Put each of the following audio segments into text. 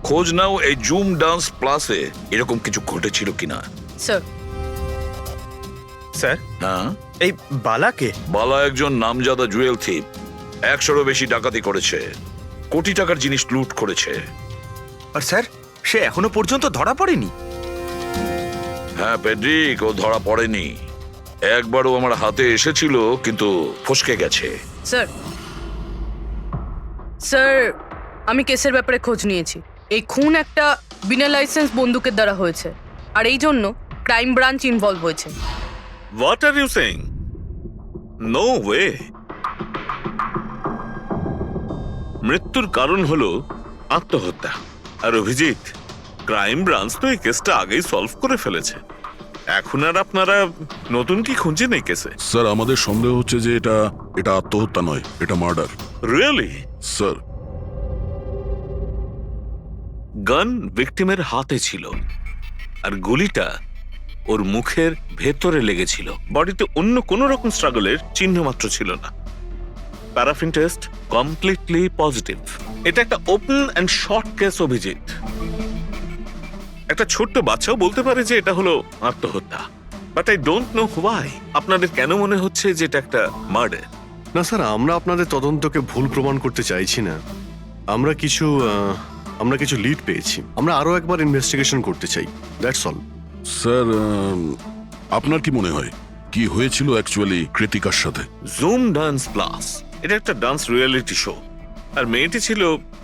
খোঁজ নাও এই zoom dance প্লাসে এরকম কিছু ঘটেছিল কিনা। স্যার। স্যার, হ্যাঁ, এই বালাকে? বালা একজন নামজাদা জুয়েল থিপ, 100-এরও বেশি ডাকাতি করেছে, কোটি টাকার জিনিস লুট করেছে। আর স্যার, সে এখনো পর্যন্ত ধরা পড়েনি? হ্যাঁ পেড্রিক, ও ধরা পড়েনি। একবারও আমার হাতে এসেছিল, কিন্তু ফসকে গেছে। স্যার, স্যার, আমি কেসের ব্যাপারে খোঁজ নিয়েছি। এই খুন একটা বিনা লাইসেন্স বন্দুকের দ্বারা হয়েছে, আর এই জন্য ক্রাইম ব্রাঞ্চ ইনভলভ হয়েছে। What are you saying? No way. মৃত্যুর কারণ হলো আত্মহত্যা। আর অভিজিৎ, ক্রাইম ব্রাঞ্চ তো এই কেসটা আগেই সলভ করে ফেলেছে। এখন আর আপনারা নতুন কি খুঁজছেন এই কেসে? স্যার, আমাদের সন্দেহ হচ্ছে যে এটা আত্মহত্যা নয়, এটা মার্ডার। রিয়েলি? স্যার, গান ভিকটিমের হাতে ছিল, আর গুলিটা ওর মুখের ভেতরে লেগেছিল। বডিতে অন্য কোনো রকম স্ট্রাগলের চিহ্ন মাত্র ছিল না। Paraffin test completely positive. এটা একটা open and short case Abhijit. একটা ছোট্ট বাচ্চাও বলতে পারে যে এটা হলো আত্মহত্যা। But I don't know why আপনাদের কেন মনে হচ্ছে যে এটা একটা মার্ডার? না স্যার, আমরা আপনাদের তদন্তকে ভুল প্রমাণ করতে চাইছি না। আমরা কিছু লিড পেয়েছি, আমরা আরো একবার ইনভেস্টিগেশন করতে চাই, দ্যাটস অল। স্যার, আপনার কি মনে হয় কি হয়েছিল অ্যাকচুয়ালি কৃতিকার সাথে? জুম ডান্স প্লাস এটা একটা ডান্স রিয়েলিটি শো, আর মেয়েটি ছিল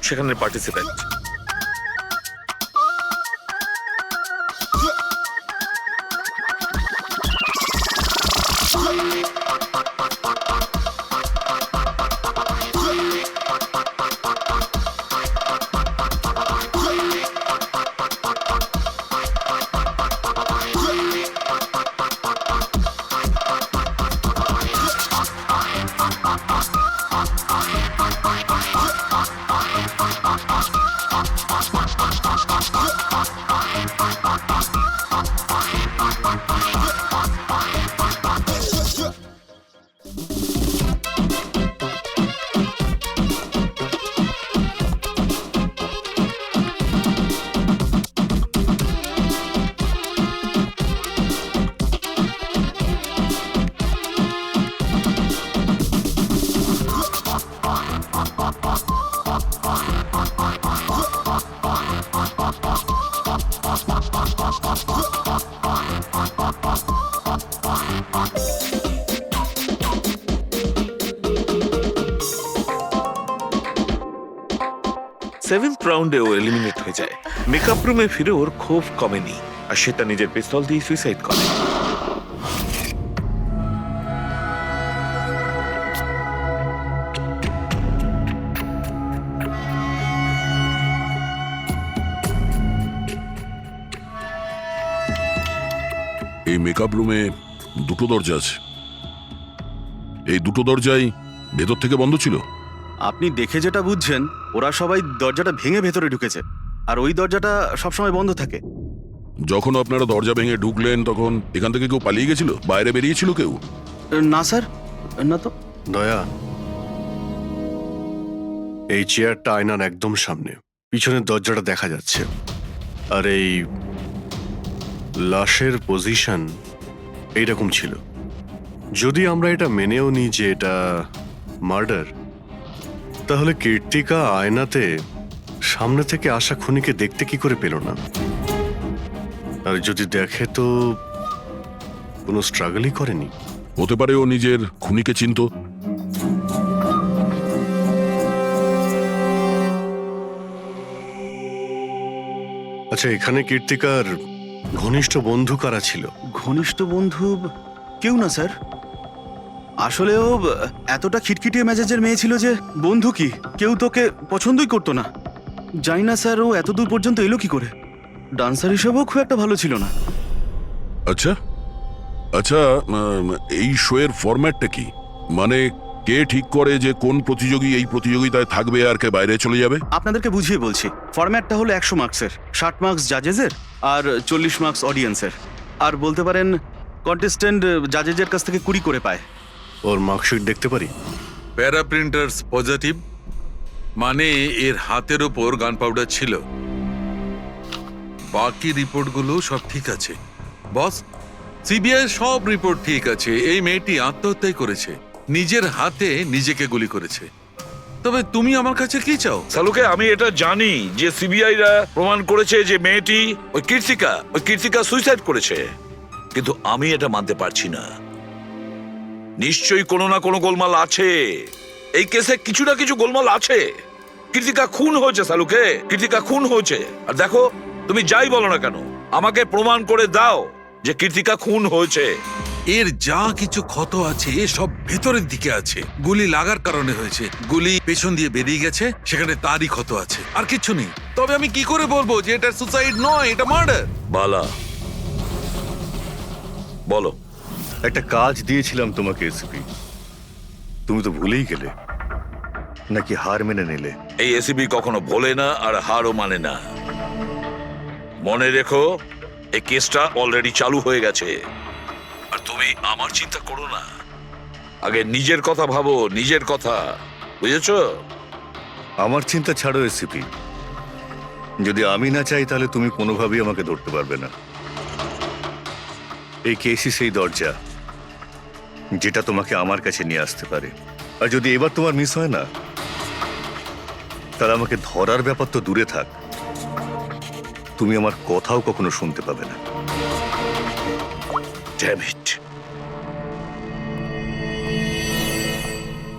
সেখানে পার্টিসিপেন্ট। সেভেন্থ রাউন্ডে ও এলিমিনেট হয়ে যায়। মেকআপ রুমে ফিরে ওর ক্ষোভ কমেনি, আর সে তার নিজের পিস্তল দিয়ে সুইসাইড করে। এই মেকআপ রুমে দুটো দরজা আছে, এই দুটো দরজাই ভেতর থেকে বন্ধ ছিল। আপনি দেখে যেটা বুঝছেন, ওরা সবাই দরজাটা ভেঙে ভেতরে ঢুকেছে, আর ওই দরজাটা সবসময় বন্ধ থাকে। যখন আপনারা দরজা ভেঙে ঢুকলেন তখন এখান থেকে কেউ পালিয়ে গেছিল, বাইরে বেরিয়েছিল কেউ? না স্যার, না তো। দয়া, এই চেয়ারটা আয়নার একদম সামনে, পিছনের দরজাটা দেখা যাচ্ছে, আর এই লাশের পজিশন এইরকম ছিল। যদি আমরা এটা মেনেও নিই যে এটা মার্ডার, তাহলে কীর্তিকা আয়নাতে সামনে থেকে আসা খুনিকে দেখতে কি করে পেল না? আর যদি দেখে তো কোনো স্ট্রাগলই করেনি। হতে পারে ও নিজের খুনিকে চিনত। আচ্ছা, এখানে কীর্তিকার ঘনিষ্ঠ বন্ধু কারা ছিল? ঘনিষ্ঠ বন্ধু কেউ না স্যার। আসলে ও এতটা খিটখিটিয়ে মেজাজের মেয়ে ছিল যে বন্ধু কি, কেউ তোকে পছন্দই করতো না। জানি না স্যার, ও এত দূর পর্যন্ত এলো কি করে। ডান্সার হিসেবেও খুব একটা ভালো ছিল না। আচ্ছা আচ্ছা, এই শোয়ের ফরম্যাটটা কি? মানে কে ঠিক করে যে কোন প্রতিযোগী এই প্রতিযোগিতায় থাকবে আর কে বাইরে চলে যাবে? আপনাদেরকে বুঝিয়ে বলছি। ফরম্যাটটা হলো 100 মার্কসের, 60 মার্কস জাজেসের আর 40 মার্কস অডিয়েন্সের। আর বলতে পারেন কন্টেস্টেন্ট জাজেসের কাছ থেকে 20 করে পায়। ওর মার্কশিট দেখতে পারি? প্যারা প্রিন্টার্স পজিটিভ, মানে এর হাতের ওপর গান পাউডার ছিল। বাকি রিপোর্টগুলো সব ঠিক আছে বস। সিবিআই সব রিপোর্ট ঠিক আছে। এই মেয়েটি আত্মহত্যাই করেছে, নিজের হাতে নিজেকে গুলি করেছে। তবে তুমি আমার কাছে কি চাও? সালুকে, আমি এটা জানি যে সিবিআই রা প্রমাণ করেছে যে মেয়েটি ওই কীর্তিকা সুইসাইড করেছে, কিন্তু আমি এটা মানতে পারছি না। নিশ্চয়ই কোনো না কোনো গোলমাল আছে এই কেসে, কিছু না কিছু গোলমাল আছে। কীর্তিকা খুন হয়েছে সালুকে, কীর্তিকা খুন হয়েছে। আর দেখো, তুমি যাই বলো না কেন, আমাকে প্রমাণ করে দাও যে কীর্তিকা খুন হয়েছে। এর যা কিছু ক্ষত আছে সব ভেতরের দিকে আছে, গুলি লাগার কারণে হয়েছে। গুলি পেছন দিয়ে বেরিয়ে গেছে, সেখানে তারই ক্ষত আছে, আর কিছু নেই। তবে আমি কি করে বলবো যে এটা সুসাইড নয়, এটা মার্ডার? বালা, বলো। একটা কাজ দিয়েছিলাম তোমাকে এসপি, তুমি তো ভুলেই গেলে, নাকি হার মেনে নিলে? এই এসিবি কখনো ভোলে না আর হারও মানে না। মনে রেখো, এই কেসটা অলরেডি চালু হয়ে গেছে। আর তুমি আমার চিন্তা করো না, আগে নিজের কথা ভাবো, নিজের কথা, বুঝেছো? আমার চিন্তা ছাড়ো এসপি, যদি আমি না চাই তাহলে তুমি কোনোভাবেই আমাকে ধরতে পারবে না। এই কেসই সেই দরজা যেটা তোমাকে আমার কাছে নিয়ে আসতে পারে। আর যদি এবার তোমার মিস হয় না, তাহলে আমাকে ধরার ব্যাপার তো দূরে থাক, তুমি আমার কথাও কখনো শুনতে পাবে না। Damn it.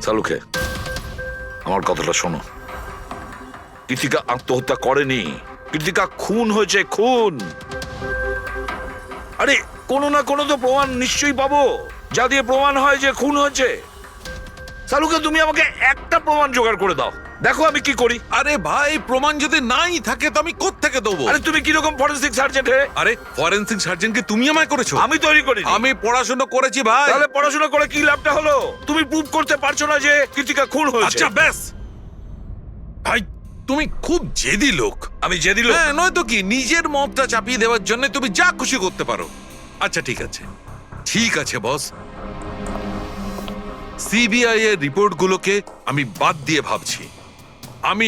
সালুকে, আমার কথাটা শোনো। কীর্তিকা আত্মহত্যা করেনি, কীর্তিকা খুন হয়েছে, খুন। আরে কোনো না কোনো তো প্রমাণ নিশ্চয়ই পাবো, যা দিয়ে প্রমাণ হয় যে খুন হয়েছে। সালুকে, তুমি আমাকে একটা প্রমাণ জোগাড় করে দাও, দেখো আমি কি করি। আরে ভাই, প্রমাণ যদি নাই থাকে তো আমি কোত্থেকে দেবো? আরে তুমি কিরকম ফরেন্সিক সার্জন হে? আরে ফরেনসিক সার্জনকে তুমি আমায় করেছো? আমি তৈরি করি। আমি পড়াশোনা করেছি ভাই। তাহলে পড়াশোনা করে কি লাভটা হলো? তুমি প্রুভ করতে পারছো না যে কীর্তিকা খুন হয়েছে। আচ্ছা ব্যাস ভাই, তুমি খুব জেদি লোক। আমি জেদি লোক? হ্যাঁ, নয়তো কি, নিজের মতটা চাপিয়ে দেওয়ার জন্য তুমি যা খুশি করতে পারো। আচ্ছা ঠিক আছে, ঠিক আছে বস, সিবিআই এর রিপোর্টগুলোকে আমি বাদ দিয়ে ভাবছি। আমি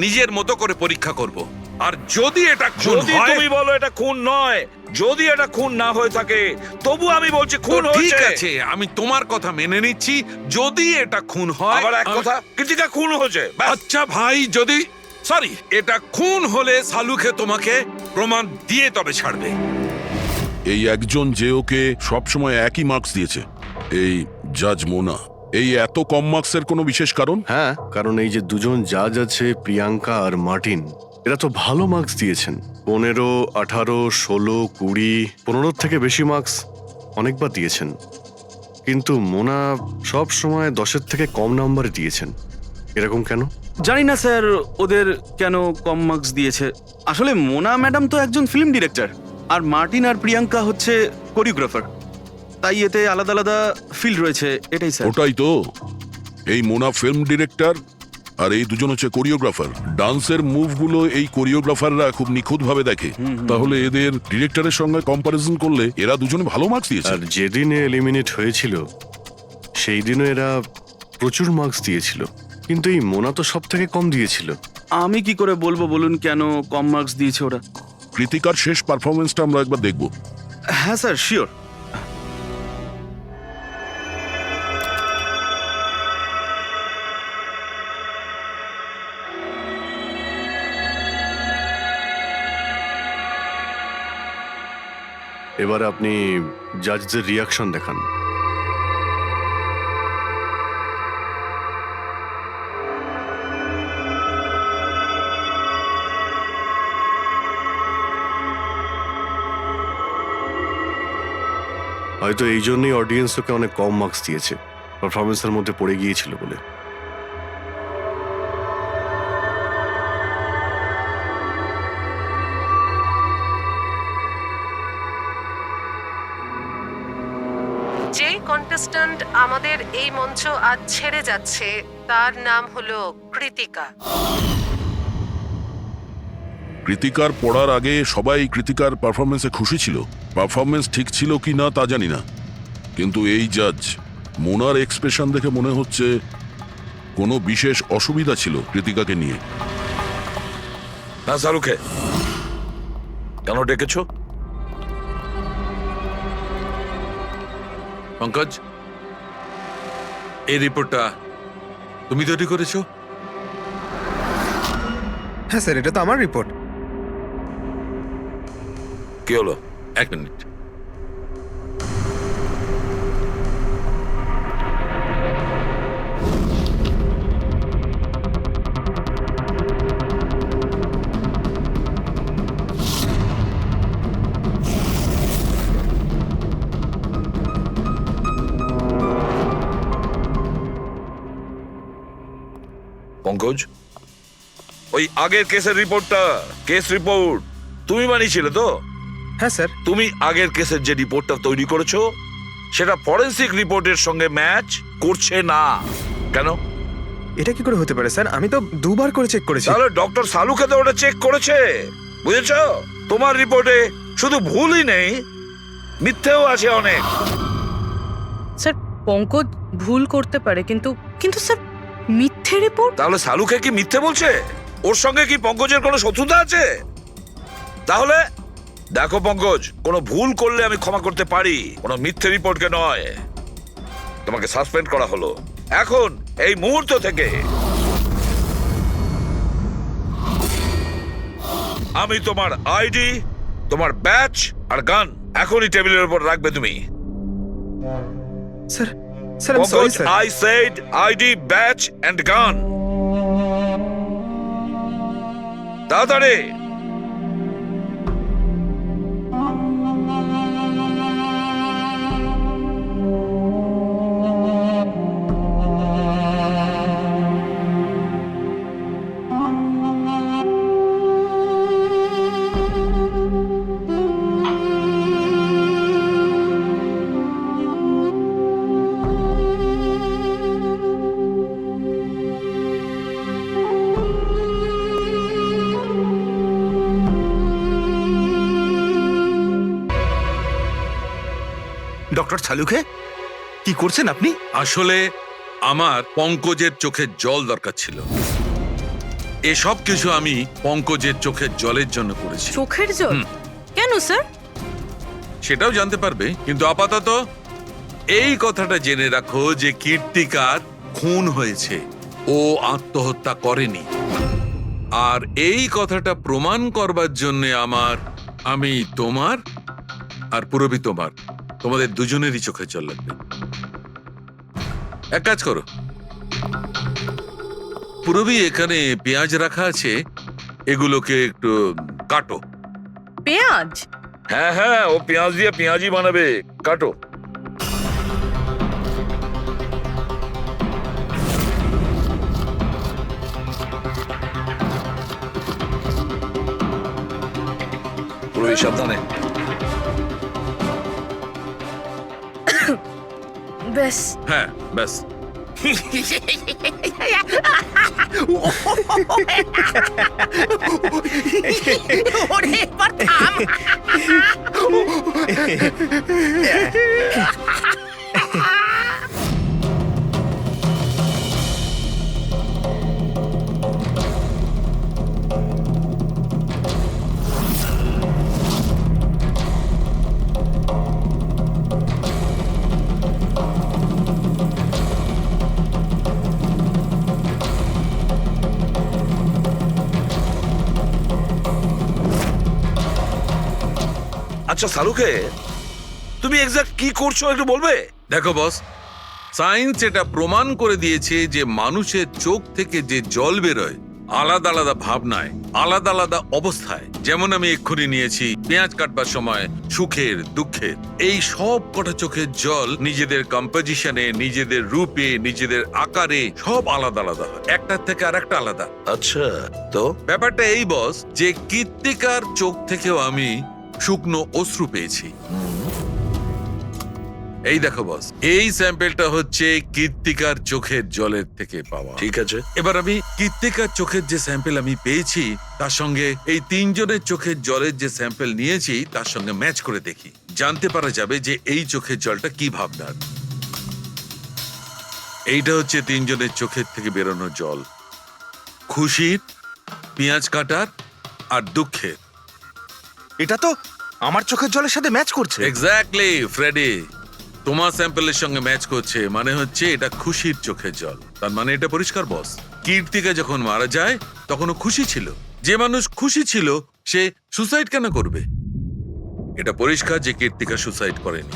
নিজের মতো করে পরীক্ষা করব, আর যদি এটা খুন যদি হয়, তুমি বলো এটা খুন নয়, যদি এটা খুন না হয়ে থাকে, তবু আমি বলছি তো খুন ঠিক হয়েছে। আছে, আমি তোমার কথা মেনে নিচ্ছি। যদি এটা খুন হয়, আবার এক কথা, কীর্তিকা খুন হয়েছে, ব্যাস। আচ্ছা ভাই, যদি সরি এটা খুন হলে সালুকে তোমাকে প্রমাণ দিয়ে তবে ছাড়বে। এই একজন যে ওকে সবসময় একই মার্কস দিয়েছে, এই জাজ মোনা, এই এত কম মার্কসের কোনো বিশেষ কারণ? হ্যাঁ, কারণ এই যে দুজন জাজ আছে, প্রিয়াঙ্কা আর মার্টিন, এরা তো ভালো মার্কস দিয়েছেন। 15, 18, 16, 20, 15 থেকে বেশি মার্কস অনেকবার দিয়েছেন, কিন্তু মোনা সব সময় 10-এর থেকে কম নাম্বার দিয়েছেন। এরকম কেন? জানি না স্যার ওদের কেন কম মার্কস দিয়েছে। আসলে মোনা ম্যাডাম তো একজন ফিল্ম ডিরেক্টর, আর মার্টিন আর প্রিয়াঙ্কা হচ্ছে কোরিওগ্রাফার, তাই এতে আলাদা আলাদা ফিল্ড রয়েছে, এটাই স্যার। ওটাই তো, এই মোনা ফিল্ম ডিরেক্টর আর এই দুজন হচ্ছে কোরিওগ্রাফার। ডান্সের মুভগুলো এই কোরিওগ্রাফাররা খুব নিখুঁতভাবে দেখে, তাহলে এদের ডিরেক্টরের সঙ্গে কম্পারিজন করলে এরা দুজনে ভালো মার্কস দিয়েছে। আর যেদিন এলিমিনেট হয়েছিল সেই দিনও এরা প্রচুর মার্কস দিয়েছিল, কিন্তু এই মোনা তো সব থেকে কম দিয়েছিল। আমি কি করে বলবো বলুন কেন কম মার্কস দিয়েছে ওরা? কৃতিকার শেষ পারফরমেন্সটা আমরা একবার দেখব। হ্যাঁ স্যার, শিওর। এবার আপনি জাজদের রিয়াকশন দেখান। হয়তো এই জন্যই অডিয়েন্স ওকে অনেক কম মার্কস দিয়েছে, পারফরমেন্সের মধ্যে পড়ে গিয়েছিল বলে। যে কন্টেস্ট্যান্ট আমাদের এই মঞ্চ আজ ছেড়ে যাচ্ছে তার নাম হলো কৃতিকা। কৃতিকার পড়ার আগে সবাই কৃতিকার পারফরমেন্সে খুশি ছিল। পারফরমেন্স ঠিক ছিল কি না তা জানি না, কিন্তু এই জাজ মোনার এক্সপ্রেশন দেখে মনে হচ্ছে কোনো বিশেষ অসুবিধা ছিল কৃতিকাকে নিয়ে। না সালুকে, কেন ডেকেছো? পঙ্কজ, এই রিপোর্টটা তুমি তৈরি করেছো? হ্যাঁ স্যার, এটা তো আমার রিপোর্ট। কি হলো? 1 মিনিট। পঙ্কজ, ওই আগের কেসের রিপোর্টটা, কেস রিপোর্ট তুমি বানিয়েছিলে তো? হ্যাঁ স্যার। তুমি আগের কেসের যে রিপোর্টটা তৈরি করেছো সেটা ফরেনসিক রিপোর্টের সঙ্গে ম্যাচ করছে না কেন? এটা কি করে হতে পারে স্যার? আমি তো 2 বার করে চেক করেছি। তাহলে ডক্টর সালুকে তো ওটা চেক করেছে, বুঝেছো? তোমার রিপোর্টে শুধু ভুলই নেই, মিথ্যেও আছে অনেক। স্যার, পঙ্কজ ভুল করতে পারে, কিন্তু কিন্তু স্যার, মিথ্যে রিপোর্ট? তাহলে সালুকে কি মিথ্যে বলছে? ওর সঙ্গে কি পঙ্কজের কোনো শত্রুতা আছে? তাহলে দেখো পঙ্কজ, কোনো ভুল করলে আমি ক্ষমা করতে পারি, কোনো মিথ্যে রিপোর্টকে নয়। তোমাকে সাসপেন্ড করা হলো এখন, এই মুহূর্ত থেকে। আমি তোমার আইডি, তোমার ব্যাচ আর গান এখনই টেবিলের উপর রাখবে তুমি। স্যার, স্যার আমি sorry sir. I said ID, badge and gun. তাড়াতাড়ি। ডক্টর সালুকে, কি করছেন আপনি? আসলে আমার পঙ্কজের চোখের জল দরকার ছিল। এসব কিছু আমি পঙ্কজের চোখের জলের জন্য করেছি। চোখের জল? কেন স্যার? সেটাও জানতে পারবে, কিন্তু আপাতত এই কথাটা জেনে রাখো যে কীর্তিকার খুন হয়েছে, ও আত্মহত্যা করেনি। আর এই কথাটা প্রমাণ করবার জন্য আমি তোমার আর পুরবী তোমাদের দুজনেরই চোখে জল লাগবে। এক কাজ করো, পুরবী, এখানে পেঁয়াজ রাখা আছে, এগুলোকে একটু কাটো। পেঁয়াজ? হ্যাঁ হ্যাঁ, ও পেঁয়াজ দিয়ে পেঁয়াজি বানাবে, কাটো। পুরবী সাবধানে। ব্যাস। হ্যাঁ, ব্যাস। আচ্ছা সালুকে, তুমি এক্সাক্ট কি করছো একটু বলবে? দেখো বস, সায়েন্স এটা প্রমাণ করে দিয়েছে যে মানুষের চোখ থেকে যে জল বেরোয় আলাদা আলাদা ভাবনায়, আলাদা আলাদা অবস্থায়। যেমন আমি এক্ষুনি নিয়েছি পেঁয়াজ কাটবার সময় সুখের, দুঃখের, এই সব কটা চোখের জল নিজেদের কম্পোজিশনে, নিজেদের রূপে, নিজেদের আকারে সব আলাদা আলাদা হয়, একটার থেকে আর একটা আলাদা। আচ্ছা, তো ব্যাপারটা এই বস যে কীর্তিকার চোখ থেকেও আমি শুকনো অশ্রু পেয়েছি। এই দেখো বস, এই স্যাম্পেলটা হচ্ছে কীর্তিকার চোখের জলের থেকে পাওয়া। ঠিক আছে, এবার আমি কীর্তিকার চোখের যে স্যাম্পেল আমি পেয়েছি তার সঙ্গে এই 3 জনের চোখের জলের যে স্যাম্পেল নিয়েছি তার সঙ্গে ম্যাচ করে দেখি, জানতে পারা যাবে যে এই চোখের জলটা কি ভাবনার। এইটা হচ্ছে 3 জনের চোখের থেকে বেরোনো জল, খুশির, পেঁয়াজ কাটার আর দুঃখের। এটা তো আমার চোখের জলের সাথে ম্যাচ করছে। এক্স্যাক্টলি ফ্রেডি, তোমার স্যাম্পলের সঙ্গে ম্যাচ করছে, মানে হচ্ছে এটা খুশির চোখের জল। তার মানে এটা পরিষ্কার বস, কীর্তিকা যখন মারা যায় তখন ও খুশি ছিল। যে মানুষ খুশি ছিল সে সুসাইড কেন করবে? এটা পরিষ্কার যে কীর্তিকা সুসাইড করেনি।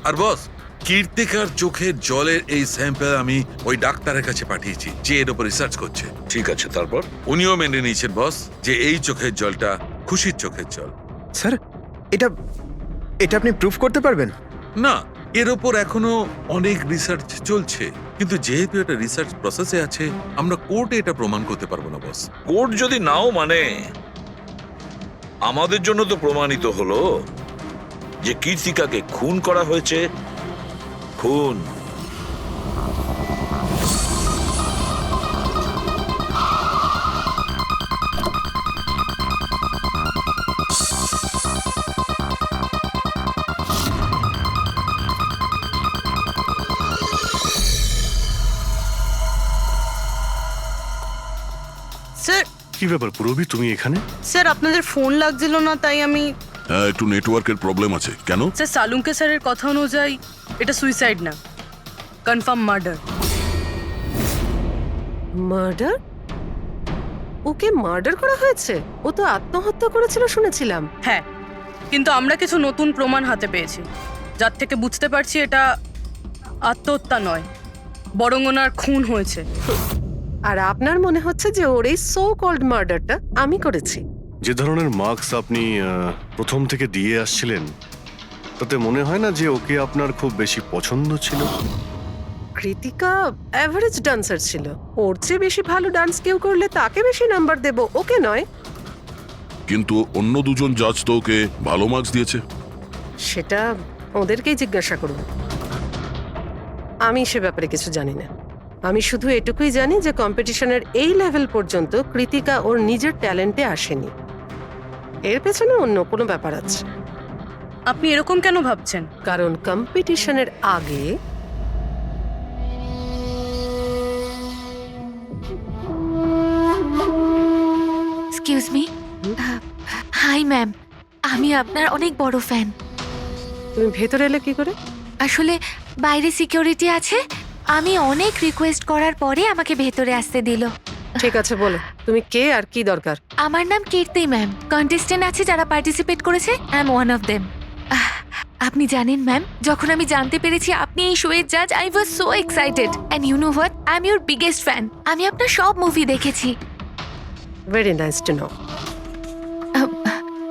আর বস, কীর্তিকার চোখের জলের এই স্যাম্পল আমি ওই ডাক্তারের কাছে পাঠিয়েছি যে এর উপর রিসার্চ করছে। ঠিক আছে, তারপর? উনিও মেনে নিয়েছেন বস যে এই চোখের জলটা খুশির চোখের জল। স্যার, এটা এটা আপনি প্রুফ করতে পারবেন? না, এর ওপর এখনো অনেক রিসার্চ চলছে, কিন্তু যেহেতু এটা রিসার্চ প্রসেসে আছে আমরা কোর্টে এটা প্রমাণ করতে পারবো না বস। কোর্ট যদি নাও মানে, আমাদের জন্য তো প্রমাণিত হলো যে কীর্তিকাকে খুন করা হয়েছে। খুন। স্যার, কি ব্যাপার পুরবি, তুমি এখানে? স্যার আপনাদের ফোন লাগছিল না তাই আমি। হ্যাঁ, একটু নেটওয়ার্কের প্রবলেম আছে। কেন? স্যার সালুঙ্কে স্যারের কথা অনুযায়ী এটা সুইসাইড না, কনফার্ম মার্ডার। মার্ডার? ওকে মার্ডার করা হয়েছে? ও তো আত্মহত্যা করেছিল শুনেছিলাম। হ্যাঁ, কিন্তু আমরা কিছু নতুন প্রমাণ হাতে পেয়েছি যার থেকে বুঝতে পারছি এটা আত্মহত্যা নয়, বরং ওনার খুন হয়েছে। আর আপনার মনে হচ্ছে যে ওর এই সো কল্ড মার্ডারটা আমি করেছি? যে ধরনের মার্কস আপনি প্রথম থেকে দিয়ে আসছিলেন তাতে মনে হয় না যে ওকে আপনার খুব বেশি পছন্দ ছিল। কৃতিকা অ্যাভারেজ ডান্সার ছিল, ওর চেয়ে বেশি ভালো ডান্স কেউ করলে তাকে বেশি নাম্বার দেব, ওকে নয়। কিন্তু অন্য দুজন জাজ তো ওকে ভালো মার্কস দিয়েছে। সেটা ওদেরকেই জিজ্ঞাসা করব, আমি সে ব্যাপারে কিছু জানি না। আমি শুধু এটুকুই জানি যে কম্পিটিশনের এই লেভেল পর্যন্ত কৃতিকা ওর নিজের ট্যালেন্টে আসেনি, এর পেছনে অন্য কোনো ব্যাপার আছে। আপনি এরকম কেন ভাবছেন? কারণ কম্পিটিশনের আগে এক্সকিউজ মি। হাই ম্যাম, আমি আপনার অনেক বড় ফ্যান। তুমি ভেতরে এলে কি করে? আসলে বাইরে সিকিউরিটি আছে, আমি অনেক রিকোয়েস্ট করার পরে আমাকে ভেতরে আসতে দিল। ঠিক আছে, বলো তুমি কে আর কি দরকার। আমার নাম কীর্তি ম্যাম, কন্টেস্টেন্ট আছে যারা পার্টিসিপেট করেছে, I am one of them. আপনি জানেন ম্যাম, যখন আমি জানতে পেরেছি আপনি এই শোয়ের জাজ, I was so excited. And you know what, I am your biggest fan. আমি আপনার সব মুভি দেখেছি। Very nice to know.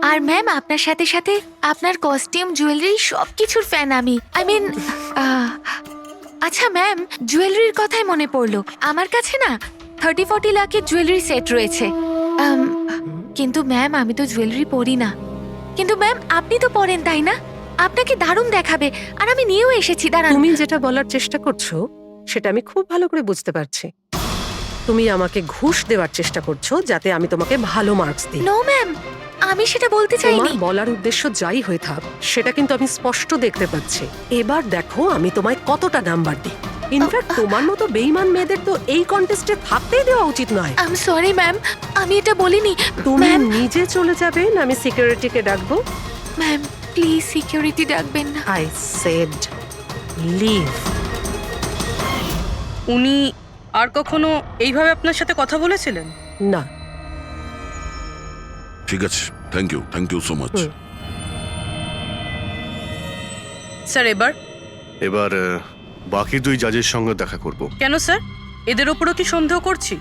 আর ম্যাম, আপনার সাথে সাথে আপনার কস্টিউম, জুয়েলারি সব কিছুর ফ্যান আমি। আই মিন, আচ্ছা ম্যাম, জুয়েলারির কথাই মনে পড়লো, আমার কাছে না 30-40 লাখের জুয়েলারি সেট রয়েছে। কিন্তু ম্যাম, আমি তো জুয়েলারি পরি না। কিন্তু ম্যাম, আপনি তো পরেন তাই না? আপনাকে দারুণ দেখাবে, আর আমি নিয়েও এসেছি। দাঁড়ান। তুমি যেটা বলার চেষ্টা করছো সেটা আমি খুব ভালো করে বুঝতে পারছি। তুমি আমাকে ঘুষ দেওয়ার চেষ্টা করছো যাতে আমি তোমাকে ভালো মার্কস দিই। নো ম্যাম, আমি সেটা বলতে চাইনি। তোমার বলার উদ্দেশ্য যাই হয়ে থাক সেটা কিন্তু আমি স্পষ্ট দেখতে পাচ্ছি। এবার দেখো আমি তোমায় কতটা নাম্বার দিই। ইনফ্যাক্ট তোমার মতো বেঈমান মেয়েদের তো এই কন্টেস্টে থাকতেই দেওয়া উচিত নয়। আই এম সরি ম্যাম, আমি এটা বলিনি। তুমি ম্যাম, নিজে চলে যাবে না আমি সিকিউরিটিকে ডাকবো? ম্যাম প্লিজ সিকিউরিটি ডাকবেন না। I said leave. উনি আর কখনো এইভাবে আপনার সাথে কথা বলেছিলেন? না। ঠিক আছে, thank you so much. Sir এবার বাকি দুই জাজের সঙ্গে দেখা করব। কেন স্যার, এদের ওপরও কি সন্দেহ করছি?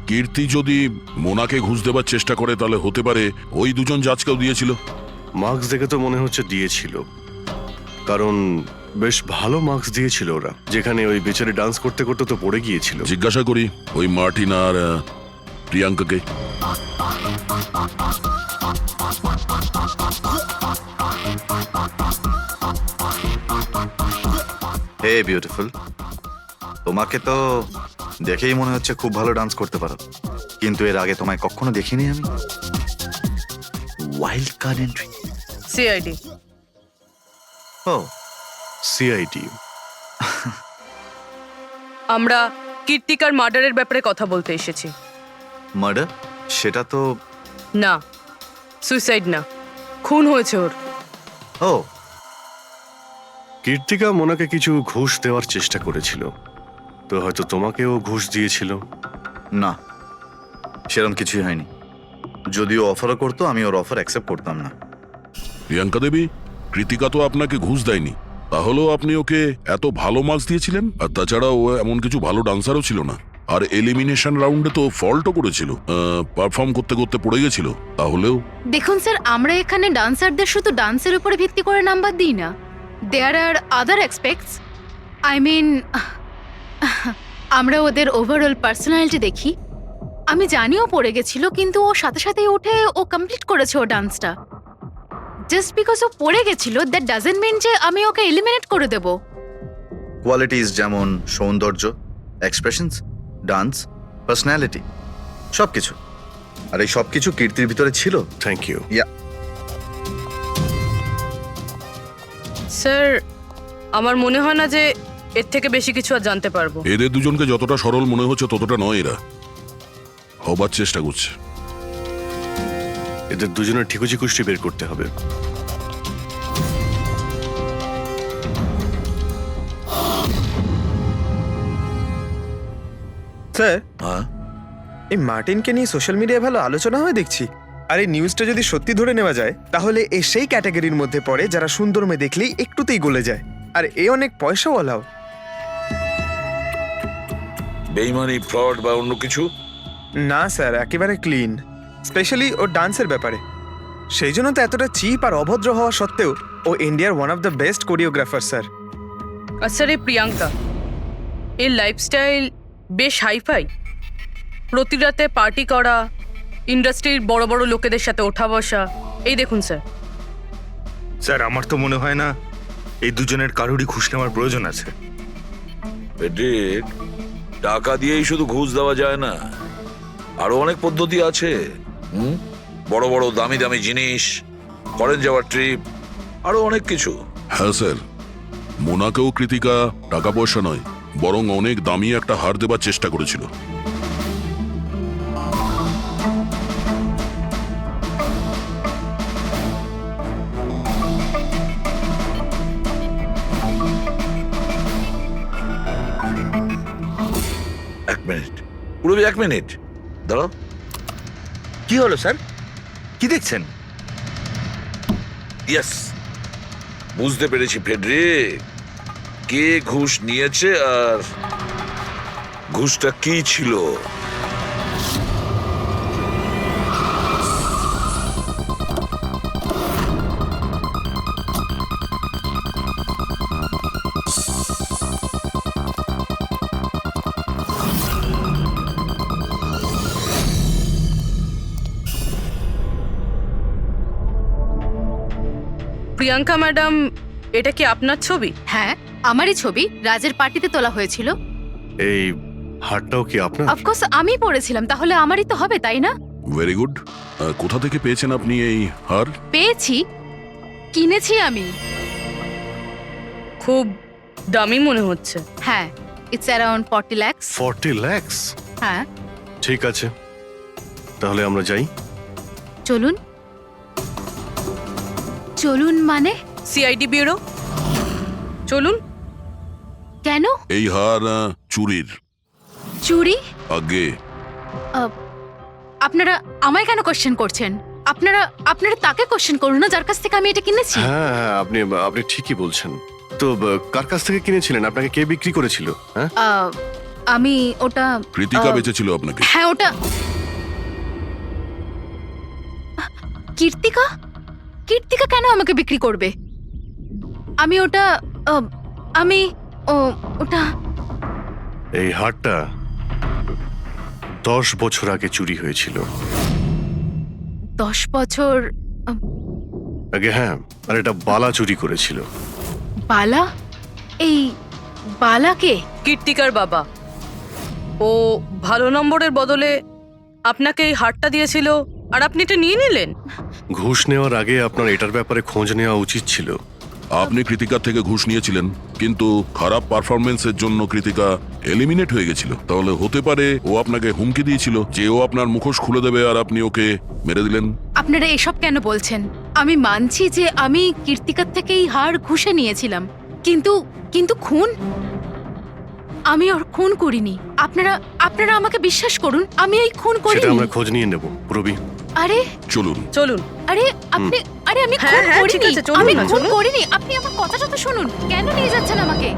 কীর্তি যদি মোনাকে ঘুষ দেবার চেষ্টা করে তাহলে হতে পারে ওই দুজন জাজকেও দিয়েছিল। মার্কস দেখে তো মনে হচ্ছে দিয়েছিল, কারণ বেশ ভালো মার্কস দিয়েছিল ওরা। যেখানে ওই বেচারি ডান্স করতে করতে তো পড়ে গিয়েছিল। জিজ্ঞাসা করি ওই মার্টিন আর প্রিয়াঙ্কাকে। হে বিউটিফুল, তোমাকে তো দেখেই মনে হচ্ছে খুব ভালো ডান্স করতে পারো, কিন্তু এর আগে তোমায় কখনো দেখিনি আমি। Wild card entry. সিআইডি। ও, সিআইডি। আমরা কীর্তিকার মার্ডারের ব্যাপারে কথা বলতে এসেছি। মার্ডার? সেটা তো না, সুইসাইড না। খুন হয়েছে ওর। ও কীর্তিকা মোনাকে কিছু ঘুষ দেওয়ার চেষ্টা করেছিল, তো হয়তো তোমাকেও ঘুষ দিয়েছিল। না, সেরকম কিছুই হয়নি। যদিও অফারও করতো, আমি ওর অফার অ্যাকসেপ্ট করতাম না। প্রিয়াঙ্কা দেবী, কৃতিকা তো আপনাকে ঘুষ দেয়নি, তাহলেও আপনি ওকে এত ভালো মার্কস দিয়েছিলেন। আর তাছাড়া ও এমন কিছু ভালো ডান্সারও ছিল না, আর এলিমিনেশন রাউন্ডে তো ফল্টও করেছিল, পারফর্ম করতে করতে পড়ে গেছিল। তাহলেও দেখুন স্যার, আমরা এখানে ডান্সারদের শুধু ডান্সের উপরে ভিত্তি করে নাম্বার দিই না। দেয়ার আর আদার এক্সপেক্টস, আই মিন আমরা ওদের ওভারঅল পার্সোনালিটি দেখি। আমি জানিও পড়ে গেছিল, কিন্তু ও সাথে সাথেই উঠে ও কমপ্লিট করেছে ও ডান্সটা। জাস্ট বিকজ ও পড়ে গেছিল, দ্যাট ডাজন্ট মিন যে আমি ওকে এলিমিনেট করে দেব। কোয়ালিটিস যেমন সৌন্দর্য, এক্সপ্রেশনস, ডান্স, পার্সোনালিটি, সবকিছু। আর এই সবকিছু কীর্তির ভিতরে ছিল। Thank you. স্যার, আমার মনে হয় না যে এর থেকে বেশি কিছু আর জানতে পারবো। এদের দুজনকে যতটা সরল মনে হচ্ছে ততটা নয়, এরা হবার চেষ্টা করছে। এদের দুজনের ঠিকুজি কুষ্টি বের করতে হবে। স্যার, হ্যাঁ, এই মার্টিনকে নিয়ে সোশ্যাল মিডিয়ায় ভালো আলোচনা হয় দেখছি। আর এই নিউজটা যদি সত্যি ধরে নেওয়া যায়, তাহলে এ সেই ক্যাটাগরির মধ্যে পড়ে যারা সুন্দর মেয়ে দেখলেই একটুতেই গলে যায়। আর এ অনেক পয়সাওয়ালাও। বেইমানি, ফ্রড বা অন্য কিছু? না স্যার, একেবারে ক্লিন, স্পেশালি ওর ডান্সের ব্যাপারে। সেই জন্য তো এতটা চিপ আর অভদ্র হওয়া সত্ত্বেও ও ইন্ডিয়ার one of the best choreographer sir. আর স্যার, এই প্রিয়াঙ্কা, এর লাইফস্টাইল বেশ হাইফাই। প্রতি রাতে পার্টি করা, ইন্ডাস্ট্রির বড় বড় লোকেদের সাথে ওঠা বসা। এই দেখুন স্যার। স্যার, আমার তো মনে হয় না এই দুজনের কারোরই ঘুষ নেওয়ার প্রয়োজন আছে। পেটেক, টাকা দিয়েই শুধু ঘুষ দেওয়া যায় না, আরো অনেক পদ্ধতি আছে। বড় বড় দামি দামি জিনিস, ফরেন যাওয়ার ট্রিপ, আরো অনেক কিছু। হ্যাঁ স্যার, মোনাকেও কৃতিকা টাকা পয়সা নয়, বরং অনেক দামি একটা হার দেবার চেষ্টা করেছিল। এক মিনিট, পুরবি, এক মিনিট দাঁড়াও। কি হলো স্যার? কি দেখছেন? ইয়েস, বুঝতে পেরেছি ফেডরিক, কে ঘুষ নিয়েছে আর ঘুষটা কি ছিল। প্রিয়াঙ্কা ম্যাডাম, এটা কি আপনার ছবি? হ্যাঁ, আমারই ছবি, রাজের পার্টিতে তোলা হয়েছিল। এই হারটাও কি আপনার? অফকোর্স আমি পড়েছিলাম, তাহলে আমারই তো হবে, তাই না? Very good. কোথা থেকে পেয়েছেন আপনি এই হার? পেয়েছি, কিনেছি আমি। খুব দামি মনে হচ্ছে। হ্যাঁ, ইটস অ্যারাউন্ড 40 lakhs। 40 lakhs? হ্যাঁ। ঠিক আছে, তাহলে আমরা যাই। চলুন। চলুন মানে? সিআইডি ব্যুরো চলুন। কেন? এই হার চুরির। চুরি? আগে আপনারা আমায় কেন কোশ্চেন করছেন? আপনারা আপনারা তাকে কোশ্চেন করুন না, যার কাছ থেকে আমি এটা কিনেছি। হ্যাঁ হ্যাঁ, আপনি আপনি ঠিকই বলছেন। তো কার কাছ থেকে কিনেছিলেন? আপনাকে কে বিক্রি করেছিল? হ্যাঁ, আমি ওটা কৃতিকা বেচেছিল আপনাকে। হ্যাঁ, ওটা কীর্তিকা। কীর্তিকা কেন আমাকে বিক্রি করবে? আমি ওটা আমি ওটা এই হারটা 10 বছর আগে চুরি হয়েছিল। 10 বছর আগে? হ্যাঁ, আর এটা বালা চুরি করেছিল। বালা? এই বালাকে? কীর্তিকার বাবা। ও ভালো নম্বরের বদলে আপনাকে এই হারটা দিয়েছিল, আর আপনি এটা নিয়ে নিলেন। ঘুষ নেওয়ার আগে আপনার এটার ব্যাপারে খোঁজ নেওয়া উচিত ছিল। আপনি কৃতিকার থেকে ঘুষ নিয়েছিলেন, কিন্তু খারাপ পারফরমেন্সের জন্য কৃতিকা এলিমিনেট হয়ে গেছিল। তাহলে হতে পারে ও আপনাকে হুমকি দিয়েছিল যে ও আপনার মুখোশ খুলে দেবে, আর আপনি ওকে মেরে দিলেন। আপনারা এসব কেন বলছেন? আমি মানছি যে আমি কীর্তিকার থেকে এই হার ঘুষে নিয়েছিলাম, কিন্তু কিন্তু খুন, আমি ওর খুন করিনি। আপনারা আপনারা আমাকে বিশ্বাস করুন, আমি এই খুন সেটা করিনি। আমরা খোঁজ নিয়ে নেব রবি। আরে চলুন। চলুন। আরে আপনি, আরে আমি হ্যাঁ, খুন হ্যাঁ, ঠিক করিনি, আছে, চলুন আমি না, খুন চলুন। করিনি। আপনি আমার কথাটা তো শুনুন, কেন নিয়ে যাচ্ছেন আমাকে?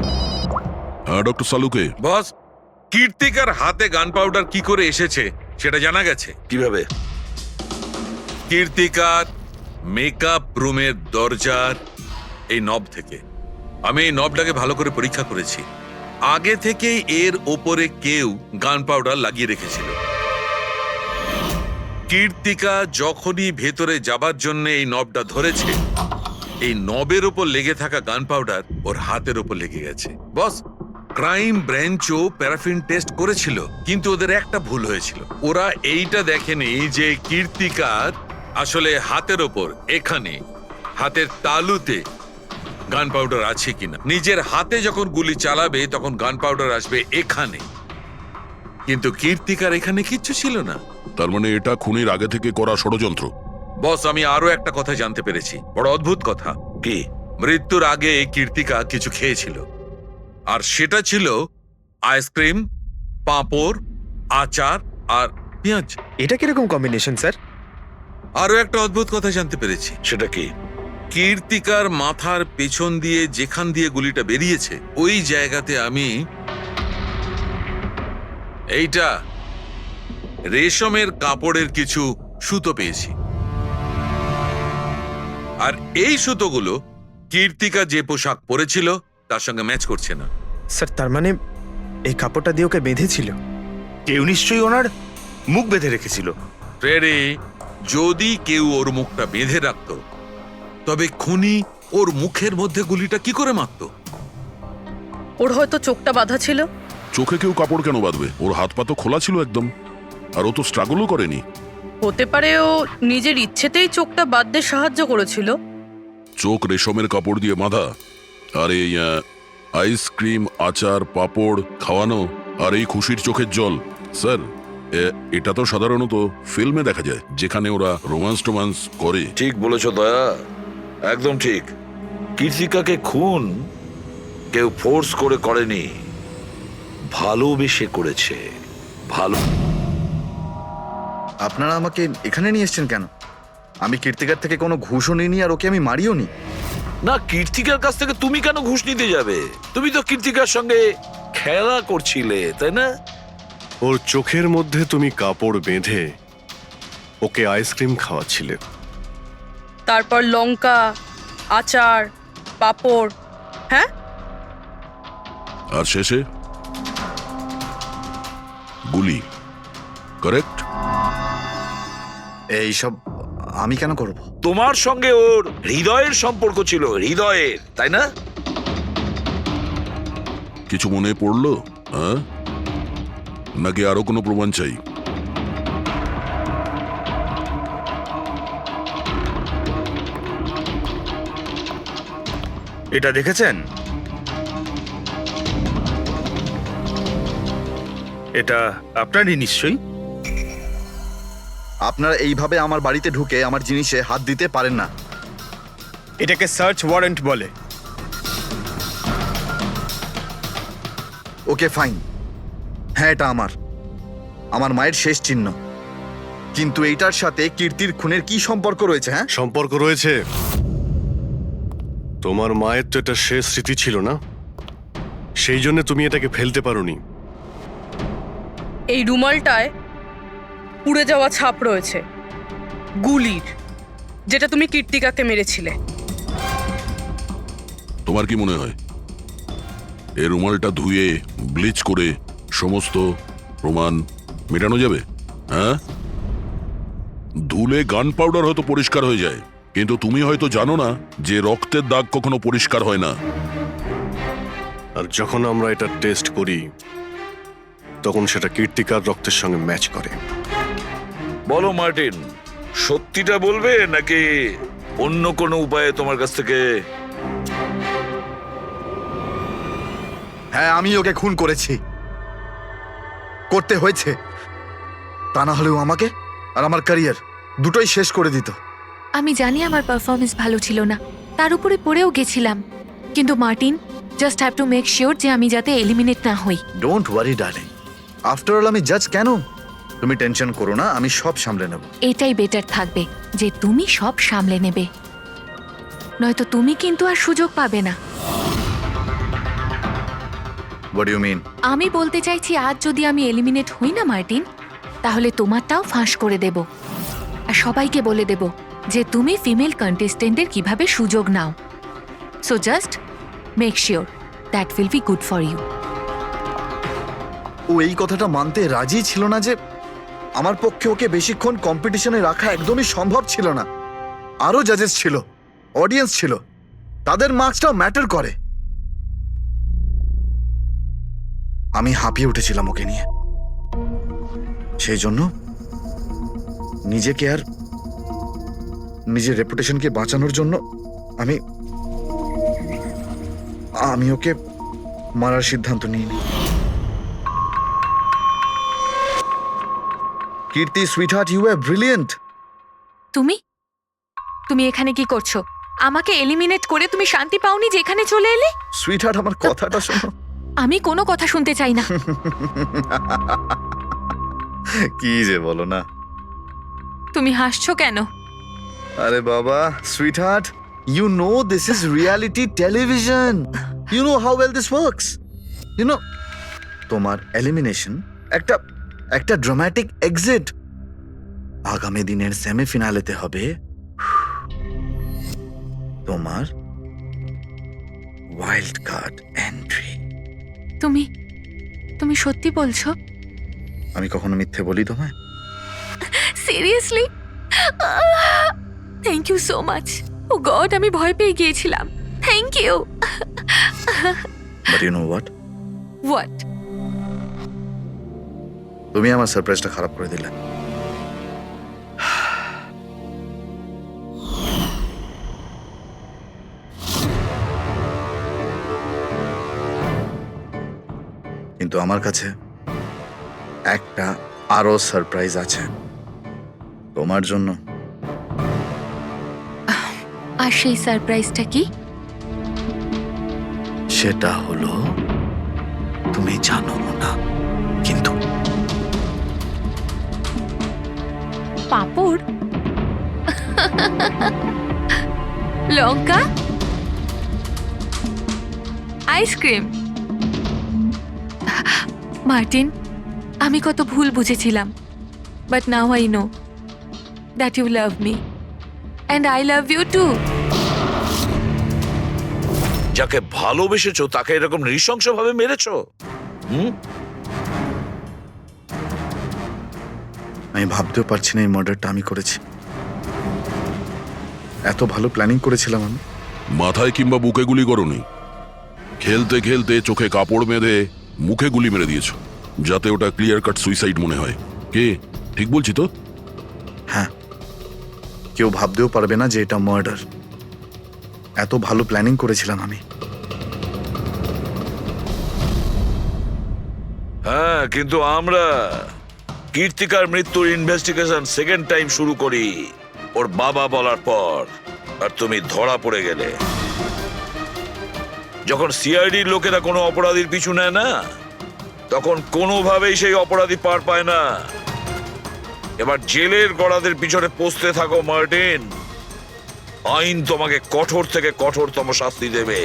হ্যাঁ ডক্টর সালুকে, বস, কীর্তিকার হাতে গান পাউডার কি করে এসেছে সেটা জানা গেছে। কিভাবে? কীর্তিকার মেকআপ রুমের দরজার এই নব থেকে। আমি এই নবটাকে ভালো করে পরীক্ষা করেছি। আগে থেকেই এর ওপরে কেউ গান পাউডার লাগিয়ে রেখেছিল। কীর্তিকা যখনই ভেতরে যাবার জন্য এই নবটা ধরেছে, এই নবের ওপর লেগে থাকা গান পাউডার ওর হাতের ওপর লেগে গেছে। বস, ক্রাইম ব্রাঞ্চও প্যারাফিন টেস্ট করেছিল, কিন্তু ওদের একটা ভুল হয়েছিল। ওরা এইটা দেখেনি যে কীর্তিকার আসলে হাতের ওপর, এখানে হাতের তালুতে গান পাউডার আছে কিনা। নিজের হাতে যখন গুলি চালাবে তখন গান পাউডার আসবে এখানে, কিন্তু কীর্তিকার এখানে কিচ্ছু ছিল না। তার মানে এটা খুনের আগে থেকে করা ষড়যন্ত্র। বস, আমি আরো একটা কথা জানতে পেরেছি, বড় অদ্ভুত কথা। কি? মৃত্যুর আগে কীর্তিকা কিছু খেয়েছিল, আর সেটা ছিল আইসক্রিম, পাঁপড়, আচার আর পেঁয়াজ। এটা কিরকম কম্বিনেশন স্যার? আরো একটা অদ্ভুত কথা জানতে পেরেছি। সেটা কি? কীর্তিকার মাথার পেছন দিয়ে যেখান দিয়ে গুলিটা বেরিয়েছে ওই জায়গাতে আমি এইটা রেশমের কাপড়ের কিছু সুতো পেয়েছি, আর এই সুতোগুলো কীর্তিকা যে পোশাক পরেছিল তার সঙ্গে ম্যাচ করছে না। স্যার তার মানে এই কাপড়টা দিয়ে ওকে বেঁধেছিল? কেউ নিশ্চয়ই ওনার মুখ বেঁধে রেখেছিল। ফ্রেডি, যদি কেউ ওর মুখটা বেঁধে রাখতো তবে খুনি ওর মুখের মধ্যে গুলিটা কি করে মারতো? ওর হয়তো চোখটা বাঁধা ছিল। চোখে কেউ কাপড় কেন বাঁধবে? ওর হাত পা তো খোলা ছিল একদম, আর ও তো স্ট্রাগলও করেনি। হতে পারে ও নিজের ইচ্ছেতেই চোখটা বাঁধতে সাহায্য করেছিল। চোখ রেশমের কাপড় দিয়ে বাঁধা, আর এই আইসক্রিম, আচার, পাঁপড় খাওয়ানো, আর এই খুশির চোখের জল। স্যার, এটা তো সাধারণত ফিল্মে দেখা যায়, যেখানে ওরা রোমান্স করে। ঠিক বলেছ দয়া, একদম ঠিক। কীর্তিকাকে খুন কেউ ফোর্স করে করেনি, ভালোবেসে করেছে। ভালো। আপনারা আমাকে এখানে নিয়ে এসেছেন কেন? আমি কীর্তিকার থেকে কোনো ঘুষও নিইনি, আর ওকে আমি মারিও নি। না, কীর্তিকার কাছ থেকে তুমি কেন ঘুষ নিতে যাবে? তুমি তো কীর্তিকার সঙ্গে খেলা করছিলে, তাই না? ওর চোখের মধ্যে তুমি কাপড় বেঁধে ওকে আইসক্রিম খাওয়াচ্ছিলে। তারপর লঙ্কা, আচার, পাঁপড়। হ্যাঁ, আর শেষে গুলি, কারেক্ট? এইসব আমি কেন করব? তোমার সঙ্গে ওর হৃদয়ের সম্পর্ক ছিল, হৃদয়ের, তাই না? কিছু মনে পড়লো? হ্যাঁ, নাকি আরো কোনো প্রমাণ চাই? এটা দেখেছেন? এটা আপনারই নিশ্চয়ই। আপনারা এইভাবে আমার বাড়িতে ঢুকে আমার জিনিসে হাত দিতে পারেন না। এটাকে সার্চ ওয়ারেন্ট বলে। ওকে ফাইন, হ্যাঁ এটা আমার মায়ের শেষ চিহ্ন, কিন্তু এইটার সাথে কীর্তির খুনের কি সম্পর্ক রয়েছে? হ্যাঁ, সম্পর্ক রয়েছে। তোমার মায়ের তো এটা শেষ স্মৃতি ছিল না, সেই জন্য তুমি এটাকে ফেলতে পারোনি। এই রুমালটায় পুড়ে যাওয়া ছাপ রয়েছে গুলির, যেটা তুমি কীর্তিকাকে মেরেছিলে। তোমার কি মনে হয় এই রুমালটা ধুয়ে ব্লিচ করে সমস্ত প্রমাণ মেটানো যাবে? হ্যাঁ, ধুলে গান পাউডার হয়তো পরিষ্কার হয়ে যায়, কিন্তু তুমি হয়তো জানো না যে রক্তের দাগ কখনো পরিষ্কার হয় না। আর যখন আমরা এটা টেস্ট করি তখন সেটা কীর্তিকার রক্তের সঙ্গে ম্যাচ করে। বলো মার্টিন, সত্যিটা বলবে নাকি অন্য কোনো উপায়ে তোমার কাছ থেকে? হ্যাঁ আমি ওকে খুন করেছি, করতে হয়েছে, তা না হলেও আমাকে আর আমার ক্যারিয়ার দুটোই শেষ করে দিত। আমি জানি আমার পারফরমেন্স ভালো ছিল না, তার উপরে পড়েও গেছিলাম, কিন্তু Martin just have to make sure যে আমি যাতে এলিমিনেট না হই। Don't worry darling, after all আমি জাজ কেন? তুমি টেনশন করো না, আমি সব সামলে নেব। এটাই বেটার থাকবে যে তুমি সব সামলে নেবে, নয়তো তুমি কিন্তু আর সুযোগ পাবে না। What you mean? আমি বলতে চাইছি আজ যদি আমি এলিমিনেট হই না মার্টিন, তাহলে তোমারটাও ফাঁস করে দেব আর সবাইকে বলে দেব যে তুমি ফিমেল কন্টেস্টেন্টের কিভাবে সুযোগ নাও। So just make sure that will be good for you. ও এই কথাটা মানতে রাজি ছিল না যে আমার পক্ষে ওকে বেশিক্ষণ কম্পিটিশনে রাখা একদমই সম্ভব ছিল না। আরো জাজেস ছিল, অডিয়েন্স ছিল, তাদের মার্কসটাও ম্যাটার করে। আমি হাঁপিয়ে উঠেছিলাম ওকে নিয়ে, সেই জন্য নিজেকে আর নিজের রেপুটেশনকে বাঁচানোর জন্য আমি ওকে মারার সিদ্ধান্ত নিইনি। কীর্তি সুইটহার্ট, ইউ আর ব্রিলিয়েন্ট। তুমি এখানে কি করছো? আমাকে এলিমিনেট করে তুমি শান্তি পাওনি যে এখানে চলে এলে? সুইটহার্ট, আমার কথাটা শোনো। আমি কোনো কথা শুনতে চাই না। কি যে বলো না। তুমি হাসছো কেন? আরে বাবা sweetheart, you know this is reality television. You know how well this works. You know, তোমার এলিমিনেশন একটা ড্রামাটিক এক্সিট। আগামী দিনের সেমিফিনালেতে হবে তোমার ওয়াইল্ড কার্ড এন্ট্রি। তুমি সত্যি বলছো? আমি কখনো মিথ্যে বলি তোমায়? Seriously? Thank you so much. Oh God, আমি ভয় পেয়ে গিয়েছিলাম। Thank you. But you know what? What? তুমি আমার সারপ্রাইজটা খারাপ করে দিলে। কিন্তু আমার কাছে একটা আরো সারপ্রাইজ আছে তোমার জন্য। আর সেই সারপ্রাইজটা কি? সেটা হলো তুমি জানো না, কিন্তু পাঁপড়, লঙ্কা, আইসক্রিম। মার্টিন, আমি কত ভুল বুঝেছিলাম, but now I know that you love me and I love you too. যাকে ভালোবেসেছো তাকে এরকম নৃশংসভাবে মেরেছো? আমি ভাবতেও পারছি না এই মার্ডারটা আমি করেছি। এত ভালো প্ল্যানিং করেছিলাম আমি। মাথায় কিংবা বুকে গুলি করনি, খেলতে খেলতে চোখে কাপড় বেঁধে মুখে গুলি মেরে দিয়েছো, যাতে ওটা ক্লিয়ার কাট সুইসাইড মনে হয়। কে ঠিক বলছি তো? হ্যাঁ, কেউ ভাবতেও পারবে না যে এটা মার্ডার। এত ভালো প্ল্যানিং করেছিলাম আমি। হ্যাঁ, কিন্তু আমরা কীর্তিকার মৃত্যুর ইনভেস্টিগেশন সেকেন্ড টাইম শুরু করি ওর বাবা বলার পর, আর তুমি ধরা পড়ে গেলে। যখন সিআইডির লোকেরা কোনো অপরাধীর পিছু নেয় না, তখন কোনোভাবেই সেই অপরাধী পার পায় না। এবার জেলের গড়াদের পিছনে পৌঁছতে থাকো মার্টিন। আইন তোমাকে কঠোর থেকে কঠোরতম শাস্তি দেবে।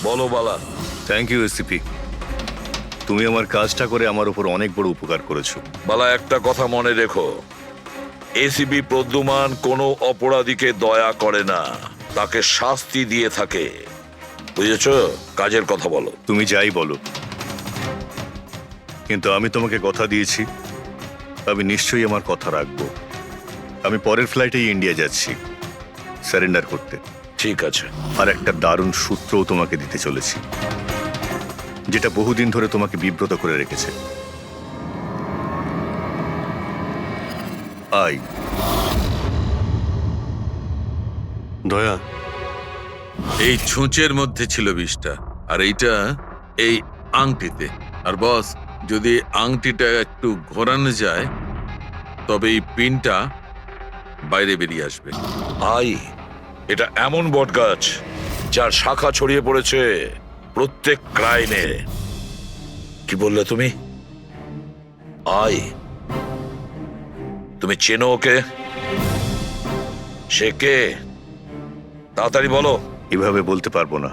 বলো বালা। থ্যাংক ইউ এসিপি, তুমি আমার কাজটা করে আমার উপর অনেক বড় উপকার করেছো। বালা, একটা কথা মনে রেখো, এসিবি প্রদ্যুমান কোনো অপরাধীকে দয়া করে না, তাকে শাস্তি দিয়ে থাকে। বুঝেছো? কাজের কথা বলো। তুমি যাই বলো, কিন্তু আমি তোমাকে কথা দিয়েছি, আমি নিশ্চয়ই আমার কথা রাখবো। আমি পরের ফ্লাইটেই ইন্ডিয়া যাচ্ছি। সারেন্ডার করতে। ঠিক আছে। আর একটা দারুণ সূত্রও তোমাকে দিতে চলেছি, যেটা বহুদিন ধরে তোমাকে বিব্রত করে রেখেছে। আই দয়া, এই ছুঁচের মধ্যে ছিল বিষটা, আর এইটা এই আংটিতে। আর বস, যদি আংটিটা একটু ঘোরানো যায় তবে এই পিনটা বাইরে বেরিয়ে আসবে। আই, এটা এমন বটগাছ যার শাখা ছড়িয়ে পড়েছে প্রত্যেক ক্রাইমে। কি বললে তুমি? আই, তুমি চেনো ওকে? সে কে? তাড়াতাড়ি বলো। এভাবে বলতে পারবো না,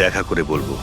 দেখা করে বলবো।